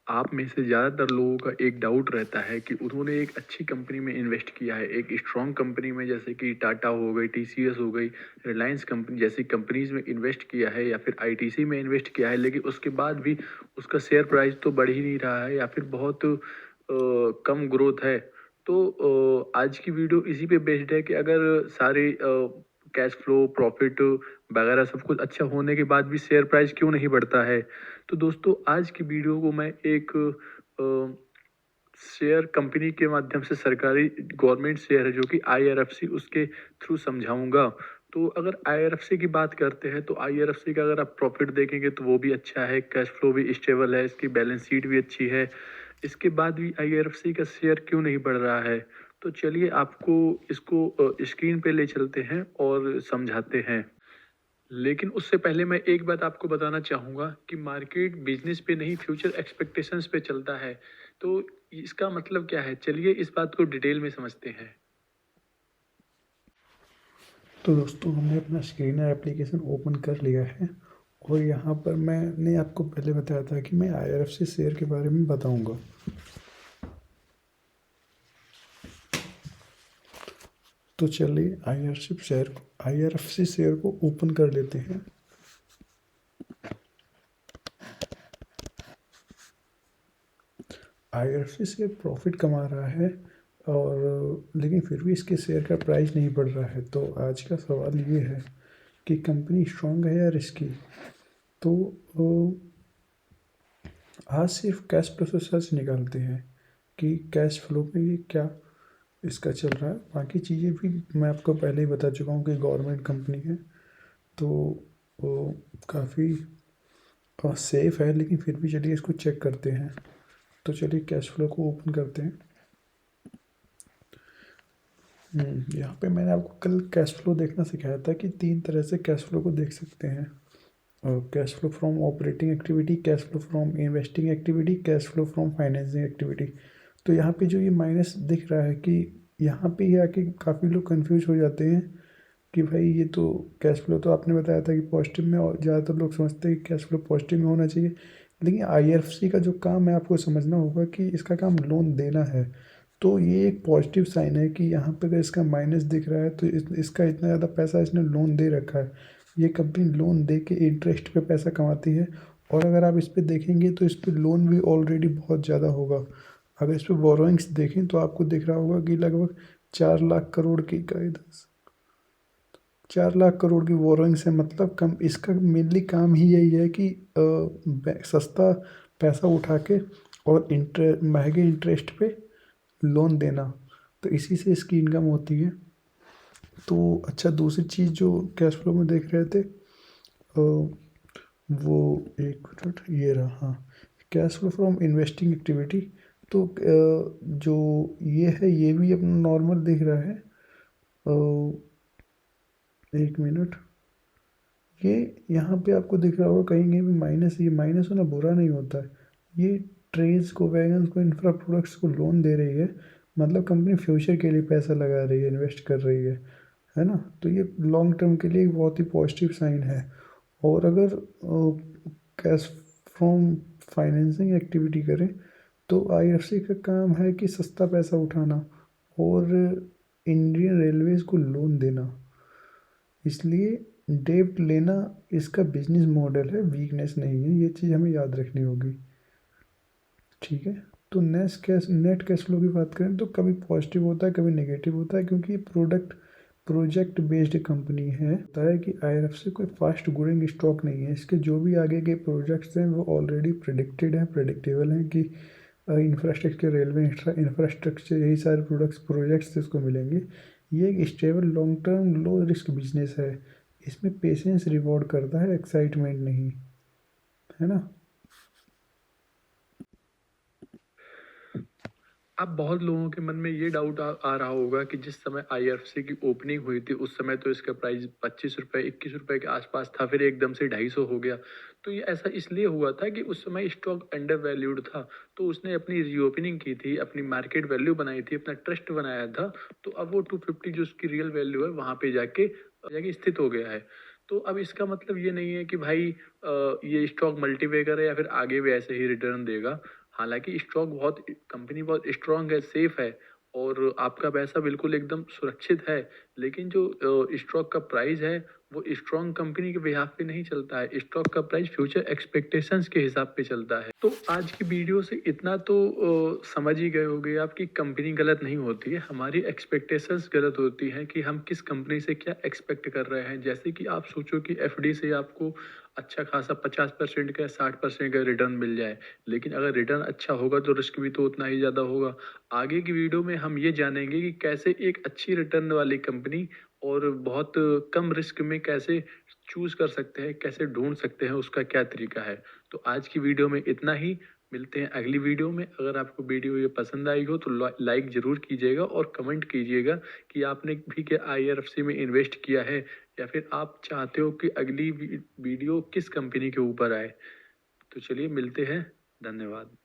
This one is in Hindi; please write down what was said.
आप में से ज़्यादातर लोगों का एक डाउट रहता है कि उन्होंने एक अच्छी कंपनी में इन्वेस्ट किया है, एक स्ट्रॉन्ग कंपनी में जैसे कि टाटा हो गई, टीसीएस हो गई, रिलायंस कंपनी जैसी कंपनीज़ में इन्वेस्ट किया है या फिर आईटीसी में इन्वेस्ट किया है, लेकिन उसके बाद भी उसका शेयर प्राइस तो बढ़ ही नहीं रहा है या फिर बहुत कम ग्रोथ है। तो आज की वीडियो इसी पे बेस्ड है कि अगर सारे कैश फ्लो, प्रॉफिट वगैरह सब कुछ अच्छा होने के बाद भी शेयर प्राइस क्यों नहीं बढ़ता है। तो दोस्तों आज की वीडियो को मैं एक शेयर कंपनी के माध्यम से सरकारी गवर्नमेंट शेयर है जो कि आईआरएफसी उसके थ्रू समझाऊंगा। तो अगर आईआरएफसी की बात करते हैं तो आईआरएफसी का अगर आप प्रॉफिट देखेंगे तो वो भी अच्छा है, कैश फ्लो भी स्टेबल है, इसकी बैलेंस शीट भी अच्छी है। इसके बाद भी आईआरएफसी का शेयर क्यों नहीं बढ़ रहा है। तो चलिए आपको इसको स्क्रीन पे ले चलते हैं और समझाते हैं। लेकिन उससे पहले मैं एक बात आपको बताना चाहूँगा कि मार्केट बिजनेस पे नहीं फ्यूचर एक्सपेक्टेशंस पे चलता है। तो इसका मतलब क्या है, चलिए इस बात को डिटेल में समझते हैं। तो दोस्तों हमने अपना स्क्रीनर एप्लीकेशन ओपन कर लिया है और यहाँ पर मैंने आपको पहले बताया था कि मैं आईआरएफसी शेयर के बारे में बताऊंगा। तो चलिए आईआरएफसी शेयर को ओपन कर लेते हैं। आईआरएफसी शेयर प्रॉफिट कमा रहा है और लेकिन फिर भी इसके शेयर का प्राइस नहीं बढ़ रहा है। तो आज का सवाल ये है कि कंपनी स्ट्रांग है या रिस्की। तो आज सिर्फ कैश फ्लो से सर्च निकालते हैं कि कैश फ्लो में ये क्या इसका चल रहा है। बाकी चीज़ें भी मैं आपको पहले ही बता चुका हूँ कि गवर्नमेंट कंपनी है तो वो काफ़ी सेफ है, लेकिन फिर भी चलिए इसको चेक करते हैं। तो चलिए कैश फ्लो को ओपन करते हैं। यहाँ पे मैंने आपको कल कैश फ्लो देखना सिखाया था कि 3 तरह से कैश फ्लो को देख सकते हैं। Cash flow from operating activity, cash flow from investing activity, cash flow from financing activity. तो यहाँ पे जो ये माइनस दिख रहा है कि यहाँ पे ये आके काफ़ी लोग कंफ्यूज हो जाते हैं कि भाई ये तो कैश फ्लो तो आपने बताया था कि पॉजिटिव में, और ज़्यादातर लोग समझते हैं कि कैश फ्लो पॉजिटिव में होना चाहिए। लेकिन आईआरएफसी का जो काम है आपको समझना होगा कि इसका काम लोन देना है। तो ये एक पॉजिटिव साइन है कि यहाँ पे अगर इसका माइनस दिख रहा है तो इसका इतना ज़्यादा पैसा इसने लोन दे रखा है। ये कंपनी लोन दे के इंटरेस्ट पे पैसा कमाती है। और अगर आप इस पे देखेंगे तो इस पे लोन भी ऑलरेडी बहुत ज़्यादा होगा। अगर इस पे बोरोइंग्स देखें तो आपको दिख रहा होगा कि लगभग 4 लाख करोड़ की का 4 लाख करोड़ की बोरोइंग्स है। मतलब कम इसका मेनली काम ही यही है कि सस्ता पैसा उठा के और महंगे इंटरेस्ट पे लोन देना। तो इसी से इसकी इनकम होती है। तो अच्छा, दूसरी चीज़ जो कैश फ्लो में देख रहे थे वो एक मिनट ये रहा, हाँ, cash flow from investing activity. तो जो ये है ये भी अपना नॉर्मल दिख रहा है। एक मिनट, ये यहाँ पे आपको दिख रहा होगा कहीं कहीं भी माइनस। ये माइनस होना बुरा नहीं होता है। ये ट्रेड्स को, वैगन्स को, इंफ्रा प्रोडक्ट्स को लोन दे रही है। मतलब कंपनी फ्यूचर के लिए पैसा लगा रही है, इन्वेस्ट कर रही है ना। तो ये लॉन्ग टर्म के लिए एक बहुत ही पॉजिटिव साइन है। और अगर कैश फ्रॉम फाइनेंसिंग एक्टिविटी करें तो आईएफसी का काम है कि सस्ता पैसा उठाना और इंडियन रेलवेज को लोन देना। इसलिए डेब्ट लेना इसका बिजनेस मॉडल है, वीकनेस नहीं है। ये चीज़ हमें याद रखनी होगी। ठीक है। तो नेट कैश फ्लो की बात करें तो कभी पॉजिटिव होता है, कभी नेगेटिव होता है, क्योंकि ये प्रोजेक्ट बेस्ड कंपनी है। होता है कि आईआरएफसी कोई फास्ट ग्रोइंग स्टॉक नहीं है। इसके जो भी आगे के प्रोजेक्ट्स हैं वो ऑलरेडी प्रिडिक्टेड हैं, प्रिडिक्टेबल हैं कि इंफ्रास्ट्रक्चर, रेलवे इंफ्रास्ट्रक्चर, यही सारे प्रोजेक्ट्स इसको मिलेंगे। ये एक stable long term low risk business है। इसमें पेशेंस रिवॉर्ड करता है, एक्साइटमेंट नहीं, है ना। अब बहुत लोगों के मन में ये डाउट आ रहा होगा कि जिस समय आईआरएफसी की ओपनिंग हुई थी उस समय तो इसका प्राइस 25 रुपये 21 रुपये के आसपास था, फिर एकदम से 250 हो गया। तो ये ऐसा इसलिए हुआ था कि उस समय स्टॉक अंडर वैल्यूड था। तो उसने अपनी रीओपनिंग की थी, अपनी मार्केट वैल्यू बनाई थी, अपना ट्रस्ट बनाया था। तो अब वो 250 जो उसकी रियल वैल्यू है वहाँ पे जाके जाके स्थित हो गया है। तो अब इसका मतलब ये नहीं है कि भाई ये स्टॉक मल्टीवे करे या फिर आगे भी ऐसे ही रिटर्न देगा। हालांकि स्टॉक बहुत कंपनी बहुत स्ट्रांग है, सेफ है और आपका पैसा बिल्कुल एकदम सुरक्षित है, लेकिन जो स्टॉक का प्राइस है वो स्ट्रांग कंपनी के बिहाफ पे नहीं चलता है। स्टॉक का प्राइस फ्यूचर एक्सपेक्टेशंस के हिसाब पे चलता है। तो आज की वीडियो से इतना तो समझ ही गए होंगे आप कि कंपनी गलत नहीं होती है, हमारी एक्सपेक्टेशंस गलत होती हैं कि हम किस कंपनी से क्या एक्सपेक्ट कर रहे हैं। जैसे कि आप सोचो कि एफडी से आपको अच्छा खासा 50% का या 60% का रिटर्न मिल जाए, लेकिन अगर रिटर्न अच्छा होगा तो रिस्क भी तो उतना ही ज़्यादा होगा। आगे की वीडियो में हम ये जानेंगे कि कैसे एक अच्छी रिटर्न वाली कंपनी और बहुत कम रिस्क में कैसे चूज कर सकते हैं, कैसे ढूंढ सकते हैं, उसका क्या तरीका है। तो आज की वीडियो में इतना ही। मिलते हैं अगली वीडियो में। अगर आपको वीडियो ये पसंद आई हो तो लाइक ज़रूर कीजिएगा और कमेंट कीजिएगा कि आपने भी क्या आईआरएफसी में इन्वेस्ट किया है, या फिर आप चाहते हो कि अगली वीडियो किस कंपनी के ऊपर आए। तो चलिए मिलते हैं। धन्यवाद।